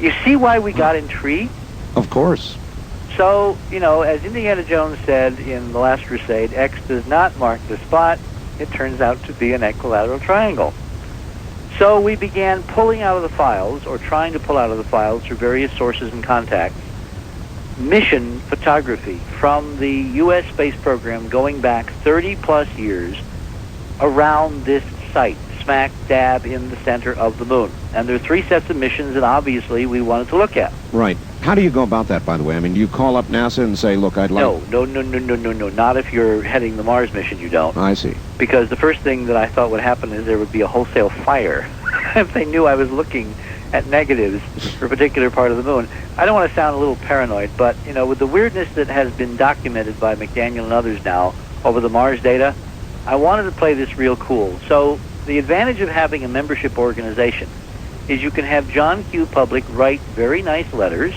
You see why we got intrigued? Of course. So, as Indiana Jones said in The Last Crusade, X does not mark the spot. It turns out to be an equilateral triangle. So we began pulling out of the files, or trying to pull out of the files through various sources and contacts, mission photography from the U.S. space program going back 30-plus years around this site, smack dab in the center of the moon. And there are 3 sets of missions that obviously we wanted to look at. Right. How do you go about that, by the way? I mean, do you call up NASA and say, look, I'd like... No. Not if you're heading the Mars mission, you don't. I see. Because the first thing that I thought would happen is there would be a wholesale fire if they knew I was looking at negatives for a particular part of the moon. I don't want to sound a little paranoid, but, with the weirdness that has been documented by McDaniel and others now over the Mars data, I wanted to play this real cool. So the advantage of having a membership organization is you can have John Q. Public write very nice letters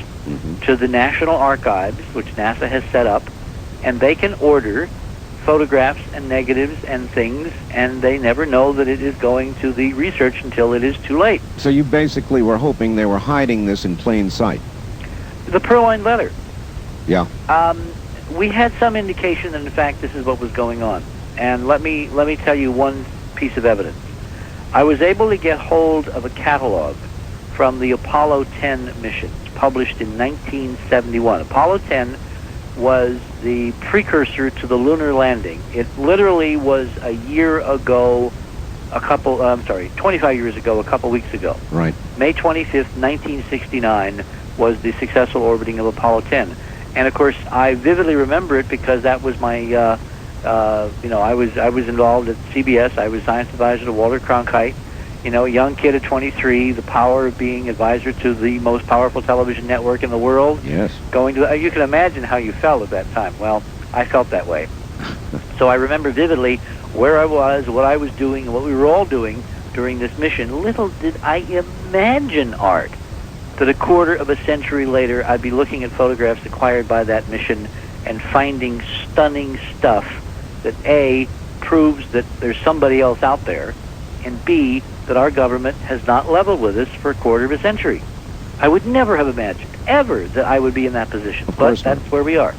to the National Archives, which NASA has set up, and they can order photographs and negatives and things, and they never know that it is going to the research until it is too late. So you basically were hoping they were hiding this in plain sight. The purloined letter. Yeah. We had some indication that, in fact, this is what was going on. And let me tell you one piece of evidence. I was able to get hold of a catalog from the Apollo 10 missions, published in 1971. Apollo 10 was the precursor to the lunar landing. It literally was a year ago, 25 years ago, a couple weeks ago. Right. May 25th, 1969 was the successful orbiting of Apollo 10. And of course, I vividly remember it because that was my, I was involved at CBS. I was science advisor to Walter Cronkite. A young kid at 23, the power of being advisor to the most powerful television network in the world. Yes. You can imagine how you felt at that time. Well, I felt that way. So I remember vividly where I was, what I was doing, and what we were all doing during this mission. Little did I imagine, Art, that a quarter of a century later, I'd be looking at photographs acquired by that mission and finding stunning stuff that A, proves that there's somebody else out there, and B, that our government has not leveled with us for a quarter of a century. I would never have imagined, ever, that I would be in that position. But that's where we are.